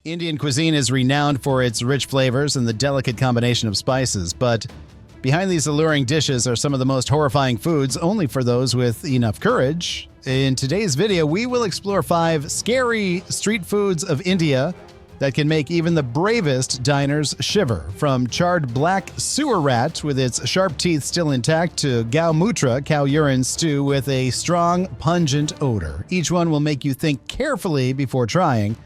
Indian cuisine is renowned for its rich flavors and the delicate combination of spices, but behind these alluring dishes are some of the most horrifying foods only for those with enough courage. In today's video, we will explore 5 scary street foods of India that can make even the bravest diners shiver. From charred black sewer rat with its sharp teeth still intact to gaumutra, cow urine stew with a strong, pungent odor. Each one will make you think carefully before trying.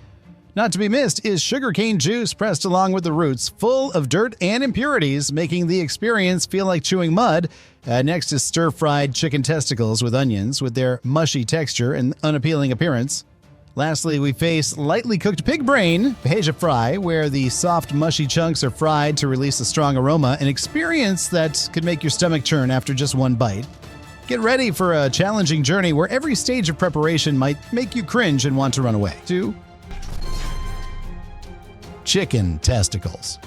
Not to be missed is sugarcane juice pressed along with the roots, full of dirt and impurities, making the experience feel like chewing mud. Next is stir-fried chicken testicles with onions, with their mushy texture and unappealing appearance. Lastly, we face lightly cooked pig brain, bheja fry, where the soft, mushy chunks are fried to release a strong aroma, an experience that could make your stomach churn after just one bite. Get ready for a challenging journey where every stage of preparation might make you cringe and want to run away. 2. Chicken testicles.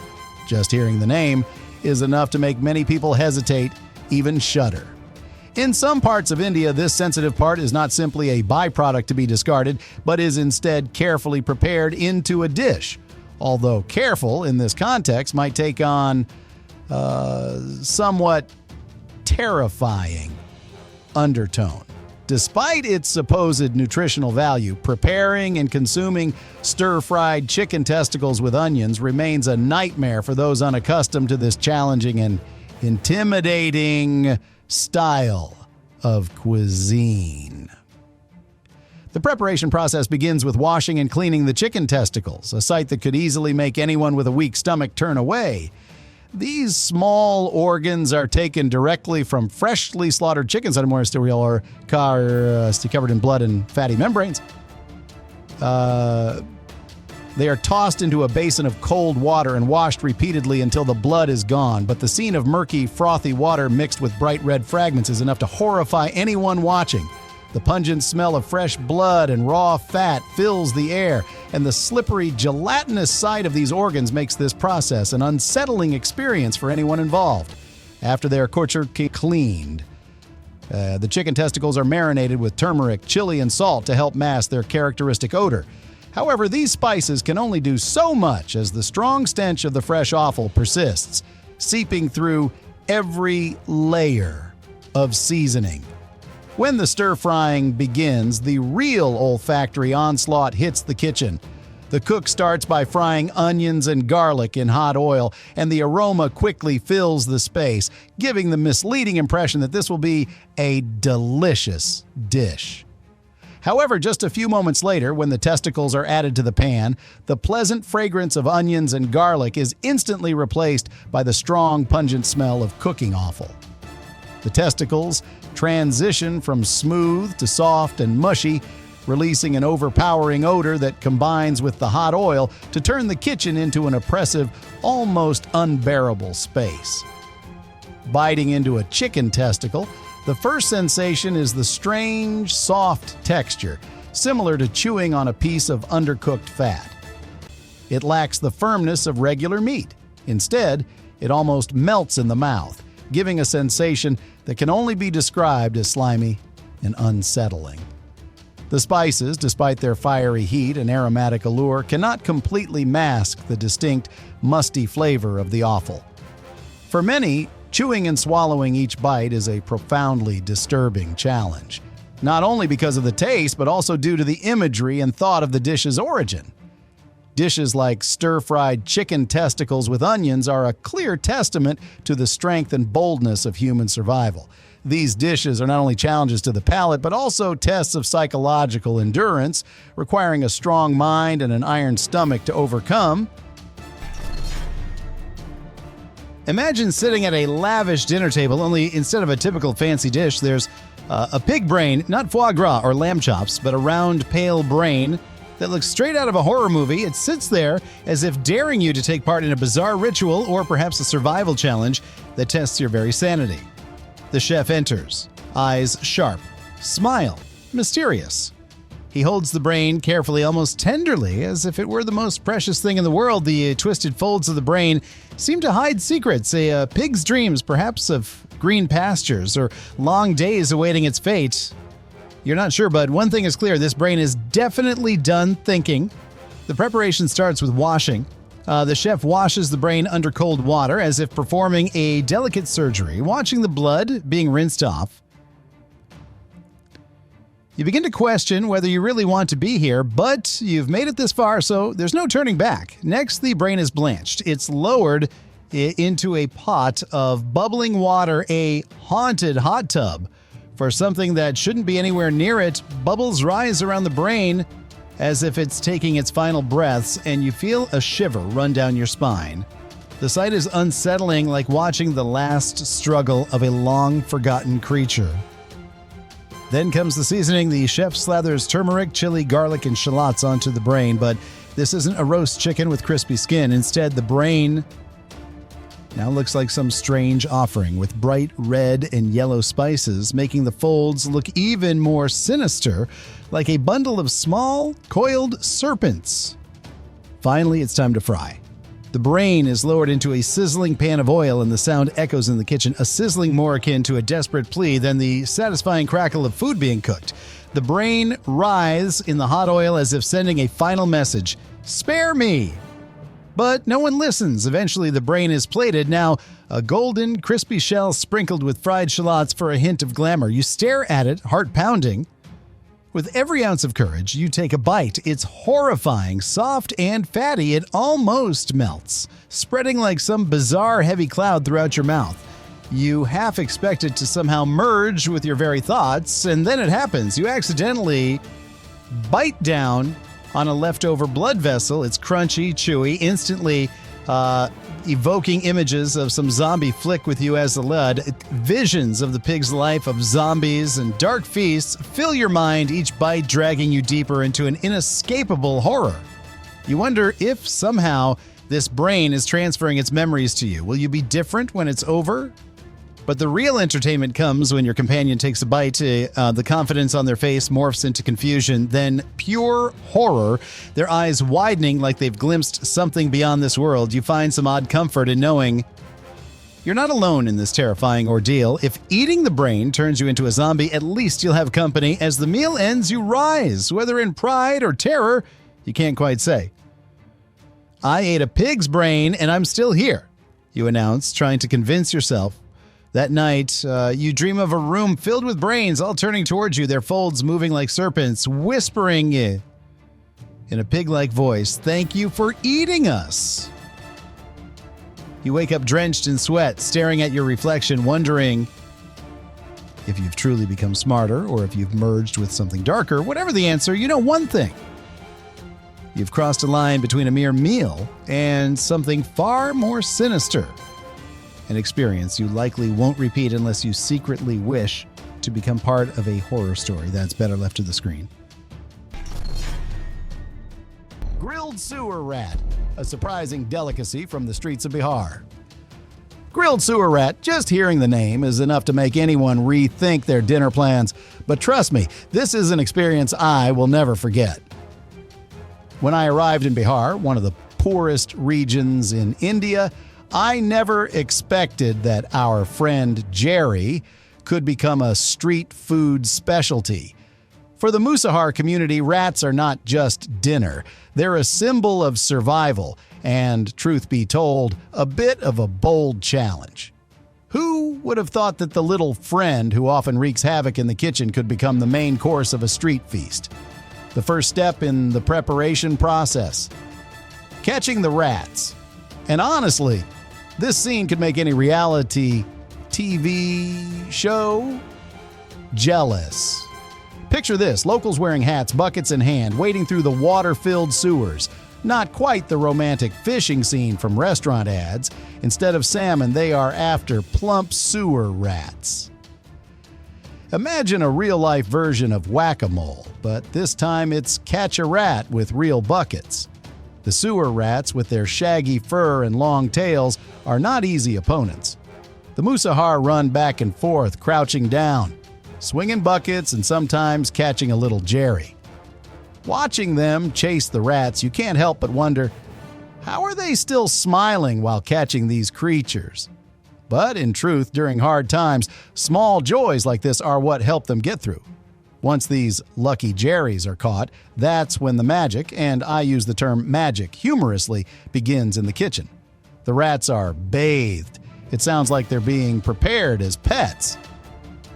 Just hearing the name is enough to make many people hesitate, even shudder. In some parts of India, this sensitive part is not simply a byproduct to be discarded, but is instead carefully prepared into a dish. Although careful in this context might take on somewhat terrifying undertone. Despite its supposed nutritional value, preparing and consuming stir-fried chicken testicles with onions remains a nightmare for those unaccustomed to this challenging and intimidating style of cuisine. The preparation process begins with washing and cleaning the chicken testicles, a sight that could easily make anyone with a weak stomach turn away. These small organs are taken directly from freshly slaughtered chickens or covered in blood and fatty membranes. They are tossed into a basin of cold water and washed repeatedly until the blood is gone. But the scene of murky, frothy water mixed with bright red fragments is enough to horrify anyone watching. The pungent smell of fresh blood and raw fat fills the air, and the slippery, gelatinous side of these organs makes this process an unsettling experience for anyone involved. After they are cleaned, the chicken testicles are marinated with turmeric, chili, and salt to help mask their characteristic odor. However, these spices can only do so much as the strong stench of the fresh offal persists, seeping through every layer of seasoning. When the stir-frying begins, the real olfactory onslaught hits the kitchen. The cook starts by frying onions and garlic in hot oil, and the aroma quickly fills the space, giving the misleading impression that this will be a delicious dish. However, just a few moments later, when the testicles are added to the pan, the pleasant fragrance of onions and garlic is instantly replaced by the strong, pungent smell of cooking offal. The testicles transition from smooth to soft and mushy, releasing an overpowering odor that combines with the hot oil to turn the kitchen into an oppressive, almost unbearable space. Biting into a chicken testicle, the first sensation is the strange, soft texture, similar to chewing on a piece of undercooked fat. It lacks the firmness of regular meat. Instead, it almost melts in the mouth, giving a sensation that can only be described as slimy and unsettling. The spices, despite their fiery heat and aromatic allure, cannot completely mask the distinct, musty flavor of the offal. For many, chewing and swallowing each bite is a profoundly disturbing challenge, not only because of the taste, but also due to the imagery and thought of the dish's origin. Dishes like stir-fried chicken testicles with onions are a clear testament to the strength and boldness of human survival. These dishes are not only challenges to the palate, but also tests of psychological endurance, requiring a strong mind and an iron stomach to overcome. Imagine sitting at a lavish dinner table, only instead of a typical fancy dish, there's a pig brain, not foie gras or lamb chops, but a round, pale brain that looks straight out of a horror movie. It sits there as if daring you to take part in a bizarre ritual or perhaps a survival challenge that tests your very sanity. The chef enters, eyes sharp, smile mysterious. He holds the brain carefully, almost tenderly, as if it were the most precious thing in the world. The twisted folds of the brain seem to hide secrets, a pig's dreams, perhaps of green pastures or long days awaiting its fate. You're not sure, but one thing is clear. This brain is definitely done thinking. The preparation starts with washing. The chef washes the brain under cold water as if performing a delicate surgery, watching the blood being rinsed off. You begin to question whether you really want to be here, but you've made it this far, so there's no turning back. Next, the brain is blanched. It's lowered into a pot of bubbling water, a haunted hot tub. For something that shouldn't be anywhere near it, bubbles rise around the brain as if it's taking its final breaths, and you feel a shiver run down your spine. The sight is unsettling, like watching the last struggle of a long-forgotten creature. Then comes the seasoning. The chef slathers turmeric, chili, garlic, and shallots onto the brain, but this isn't a roast chicken with crispy skin. Instead, the brain now looks like some strange offering with bright red and yellow spices, making the folds look even more sinister, like a bundle of small, coiled serpents. Finally, it's time to fry. The brain is lowered into a sizzling pan of oil, and the sound echoes in the kitchen, a sizzling more akin to a desperate plea than the satisfying crackle of food being cooked. The brain writhes in the hot oil as if sending a final message, "Spare me!" But no one listens. Eventually, the brain is plated, now a golden, crispy shell sprinkled with fried shallots for a hint of glamour. You stare at it, heart pounding. With every ounce of courage, you take a bite. It's horrifying, soft and fatty. It almost melts, spreading like some bizarre heavy cloud throughout your mouth. You half expect it to somehow merge with your very thoughts, and then it happens. You accidentally bite down on a leftover blood vessel. It's crunchy, chewy, instantly evoking images of some zombie flick with you as the lead. Visions of the pig's life, of zombies and dark feasts fill your mind, each bite dragging you deeper into an inescapable horror. You wonder if somehow this brain is transferring its memories to you. Will you be different when it's over? But the real entertainment comes when your companion takes a bite. The confidence on their face morphs into confusion, then pure horror, their eyes widening like they've glimpsed something beyond this world. You find some odd comfort in knowing you're not alone in this terrifying ordeal. If eating the brain turns you into a zombie, at least you'll have company. As the meal ends, you rise, whether in pride or terror, you can't quite say. "I ate a pig's brain and I'm still here," you announce, trying to convince yourself. That night, you dream of a room filled with brains all turning towards you, their folds moving like serpents, whispering in a pig-like voice, "Thank you for eating us." You wake up drenched in sweat, staring at your reflection, wondering if you've truly become smarter or if you've merged with something darker. Whatever the answer, you know one thing. You've crossed a line between a mere meal and something far more sinister. An experience you likely won't repeat unless you secretly wish to become part of a horror story that's better left to the screen. Grilled sewer rat, a surprising delicacy from the streets of Bihar. Grilled sewer rat, just hearing the name is enough to make anyone rethink their dinner plans. But trust me, this is an experience I will never forget. When I arrived in Bihar, one of the poorest regions in India, I never expected that our friend Jerry could become a street food specialty. For the Musahar community, rats are not just dinner. They're a symbol of survival and, truth be told, a bit of a bold challenge. Who would have thought that the little friend who often wreaks havoc in the kitchen could become the main course of a street feast? The first step in the preparation process: catching the rats. And honestly, this scene could make any reality TV show jealous. Picture this: locals wearing hats, buckets in hand, wading through the water-filled sewers. Not quite the romantic fishing scene from restaurant ads. Instead of salmon, they are after plump sewer rats. Imagine a real-life version of whack-a-mole, but this time it's catch a rat with real buckets. The sewer rats, with their shaggy fur and long tails, are not easy opponents. The Musahar run back and forth, crouching down, swinging buckets and sometimes catching a little Jerry. Watching them chase the rats, you can't help but wonder, how are they still smiling while catching these creatures? But in truth, during hard times, small joys like this are what help them get through. Once these lucky Jerrys are caught, that's when the magic, and I use the term magic humorously, begins in the kitchen. The rats are bathed. It sounds like they're being prepared as pets.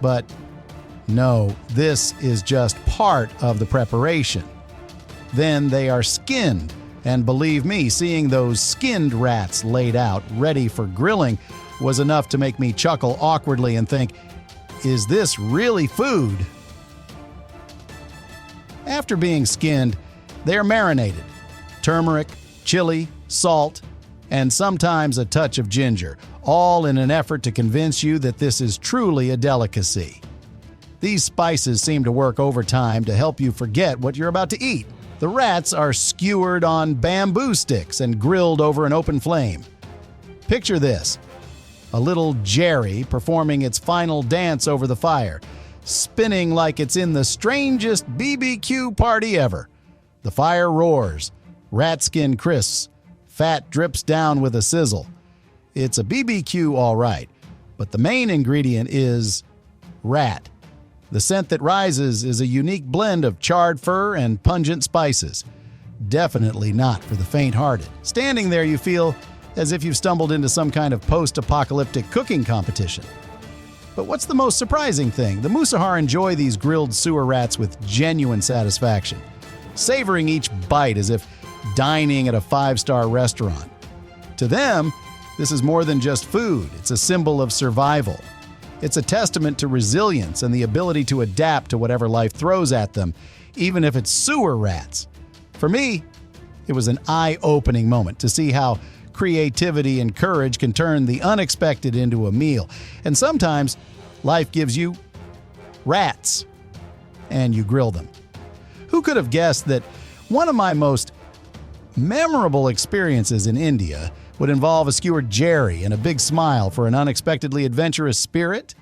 But no, this is just part of the preparation. Then they are skinned, and believe me, seeing those skinned rats laid out, ready for grilling, was enough to make me chuckle awkwardly and think, is this really food? After being skinned, they are marinated. Turmeric, chili, salt, and sometimes a touch of ginger, all in an effort to convince you that this is truly a delicacy. These spices seem to work overtime to help you forget what you're about to eat. The rats are skewered on bamboo sticks and grilled over an open flame. Picture this: a little Jerry performing its final dance over the fire, spinning like it's in the strangest BBQ party ever. The fire roars, rat skin crisps, fat drips down with a sizzle. It's a BBQ all right, but the main ingredient is rat. The scent that rises is a unique blend of charred fur and pungent spices. Definitely not for the faint-hearted. Standing there, you feel as if you've stumbled into some kind of post-apocalyptic cooking competition. But what's the most surprising thing? The Musahar enjoy these grilled sewer rats with genuine satisfaction, savoring each bite as if dining at a five-star restaurant. To them, this is more than just food. It's a symbol of survival. It's a testament to resilience and the ability to adapt to whatever life throws at them, even if it's sewer rats. For me, it was an eye-opening moment to see how creativity and courage can turn the unexpected into a meal. And sometimes, life gives you rats, and you grill them. Who could have guessed that one of my most memorable experiences in India would involve a skewered Jerry and a big smile for an unexpectedly adventurous spirit?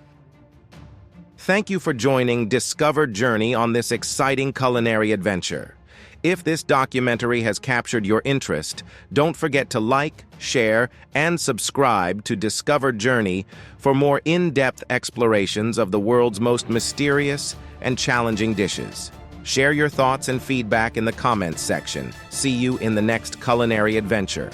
Thank you for joining Discover Journey on this exciting culinary adventure. If this documentary has captured your interest, don't forget to like, share, and subscribe to Discover Journey for more in-depth explorations of the world's most mysterious and challenging dishes. Share your thoughts and feedback in the comments section. See you in the next culinary adventure.